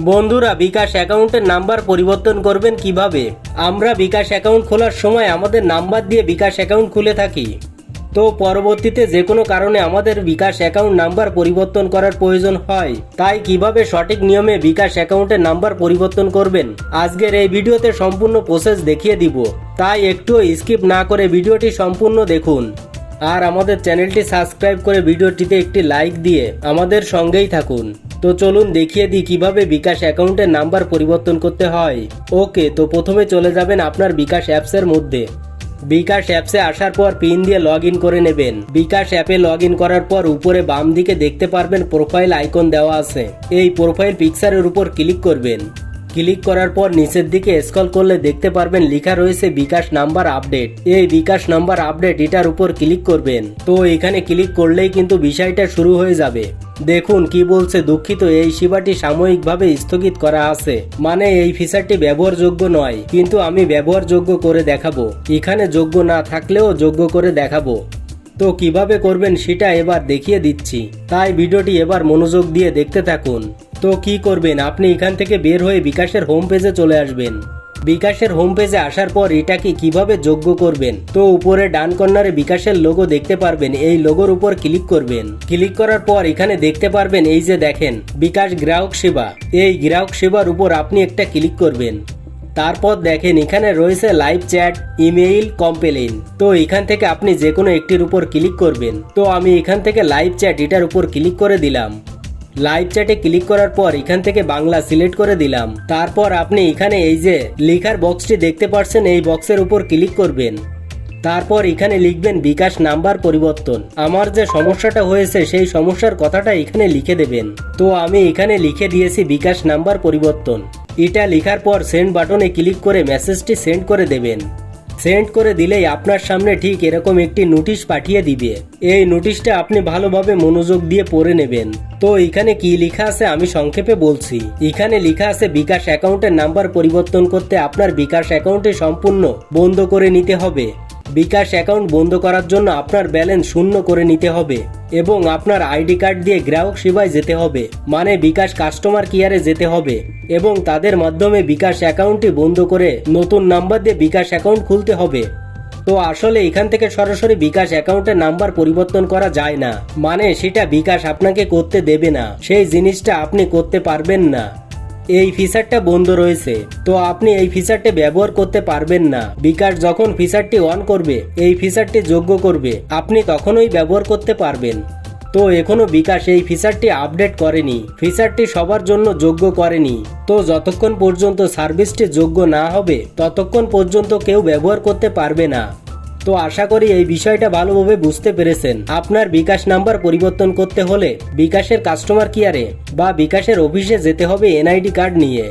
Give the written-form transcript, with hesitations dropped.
বন্ধুরা, বিকাশ অ্যাকাউন্টের নাম্বার পরিবর্তন করবেন কিভাবে? আমরা বিকাশ অ্যাকাউন্ট খোলার সময় আমাদের নাম্বার দিয়ে বিকাশ অ্যাকাউন্ট খুলে থাকি। তো পরবর্তীতে যে কোনো কারণে আমাদের বিকাশ অ্যাকাউন্ট নাম্বার পরিবর্তন করার প্রয়োজন হয়, তাই কিভাবে সঠিক নিয়মে বিকাশ অ্যাকাউন্টের নাম্বার পরিবর্তন করবেন আজকের এই ভিডিওতে সম্পূর্ণ প্রসেস দেখিয়ে দিব। তাই একটু স্কিপ না করে ভিডিওটি সম্পূর্ণ দেখুন আর আমাদের চ্যানেলটি সাবস্ক্রাইব করে ভিডিওটিতে একটি লাইক দিয়ে আমাদের সঙ্গেই থাকুন। তো চলুন দেখিয়ে দিই কিভাবে বিকাশ অ্যাকাউন্টের নাম্বার পরিবর্তন করতে হয়। ওকে, তো প্রথমে চলে যাবেন আপনার বিকাশ অ্যাপসের মধ্যে। বিকাশ অ্যাপসে আসার পর পিন দিয়ে লগ ইন করে নেবেন। বিকাশ অ্যাপে লগ ইন করার পর উপরে বাম দিকে দেখতে পারবেন প্রোফাইল আইকন দেওয়া আছে। এই প্রোফাইল পিকচারের উপর ক্লিক করবেন। ক্লিক করার পর নিচের দিকে স্ক্রল করলে দেখতে পারবেন লেখা রয়েছে বিকাশ নাম্বার আপডেট। এই বিকাশ নাম্বার আপডেট এটার উপর ক্লিক করবেন। তো এখানে ক্লিক করলেই কিন্তু বিষয়টা শুরু হয়ে যাবে। দেখুন কি বলছে, দুঃখিত, এই সেবাটি সাময়িকভাবে স্থগিত করা আছে, মানে এই ফিচারটি ব্যবহারযোগ্য নয়, কিন্তু আমি ব্যবহারযোগ্য করে দেখাবো। এখানে যোগ্য না থাকলেও যোগ্য করে দেখাবো। তো কিভাবে করবেন সেটা এবার দেখিয়ে দিচ্ছি, তাই ভিডিওটি এবার মনোযোগ দিয়ে দেখতে থাকুন। তো কি করবেন, আপনি এখান থেকে বের হয়ে বিকাশের হোম পেজে চলে আসবেন। বিকাশের হোম পেজে আসার পর এটাকে কিভাবে যোগ্য করবেন, তো উপরে ডান কর্নারে বিকাশের লোগো দেখতে পারবেন, এই লোগোর উপর ক্লিক করবেন। ক্লিক করার পর এখানে দেখতে পারবেন এই যে দেখেন বিকাশ গ্রাহক সেবা, এই গ্রাহক সেবার উপর আপনি একটা ক্লিক করবেন। তারপর দেখেন এখানে রয়েছে লাইভ চ্যাট, ইমেইল, কমপ্লেইন। তো এখান থেকে আপনি যে কোনো একটির উপর ক্লিক করবেন। তো আমি এখান থেকে লাইভ চ্যাট এটার উপর ক্লিক করে দিলাম। লাইভ চ্যাটে ক্লিক করার পর এখান থেকে বাংলা সিলেক্ট করে দিলাম। তারপর আপনি এখানে এই যে লেখার বক্সটি দেখতে পাচ্ছেন, এই বক্সের উপর ক্লিক করবেন। তারপর এখানে লিখবেন বিকাশ নাম্বার পরিবর্তন। আমার যে সমস্যাটা হয়েছে সেই সমস্যার কথাটা এখানে লিখে দেবেন। তো আমি এখানে লিখে দিয়েছি বিকাশ নাম্বার পরিবর্তন। এটা লেখার পর সেন্ড বাটনে ক্লিক করে মেসেজটি সেন্ড করে দেবেন। সেন্ড করে দিলেই আপনার সামনে ঠিক এরকম একটি নোটিশ পাঠিয়ে দিবে। এই নোটিশটা আপনি ভালোভাবে মনোযোগ দিয়ে পড়ে নেবেন। তো এখানে কি লেখা আছে আমি সংক্ষেপে বলছি। এখানে লেখা আছে বিকাশ অ্যাকাউন্টের নাম্বার পরিবর্তন করতে আপনার বিকাশ অ্যাকাউন্টে সম্পূর্ণ বন্ধ করে নিতে হবে। বিকাশ অ্যাকাউন্ট বন্ধ করার জন্য আপনার ব্যালেন্স শূন্য করে নিতে হবে এবং আপনার আইডি কার্ড দিয়ে গ্রাহক সেবায় যেতে হবে, মানে বিকাশ কাস্টমার কেয়ারে যেতে হবে এবং তাদের মাধ্যমে বিকাশ অ্যাকাউন্টটি বন্ধ করে নতুন নাম্বার দিয়ে বিকাশ অ্যাকাউন্ট খুলতে হবে। তো আসলে এখান থেকে সরাসরি বিকাশ অ্যাকাউন্টের নাম্বার পরিবর্তন করা যায় না, মানে সেটা বিকাশ আপনাকে করতে দেবে না, সেই জিনিসটা আপনি করতে পারবেন না। এই ফিচারটা বন্ধ রয়েছে, তো আপনি এই ফিচারটি ব্যবহার করতে পারবেন না। বিকাশ যখন ফিচারটি অন করবে, এই ফিচারটি যোগ্য করবে, আপনি তখনই ব্যবহার করতে পারবেন। তো এখনো বিকাশ এই ফিচারটি আপডেট করেনি, ফিচারটি সবার জন্য যোগ্য করেনি। তো যতক্ষণ পর্যন্ত সার্ভিসটি যোগ্য না হবে ততক্ষণ পর্যন্ত কেউ ব্যবহার করতে পারবে না। তো আশা করি এই বিষয়টা ভালোভাবে বুঝতে পেরেছেন। আপনার বিকাশ নাম্বার পরিবর্তন করতে হলে বিকাশের কাস্টমার কেয়ারে বা বিকাশের অফিসে যেতে হবে এনআইডি কার্ড নিয়ে।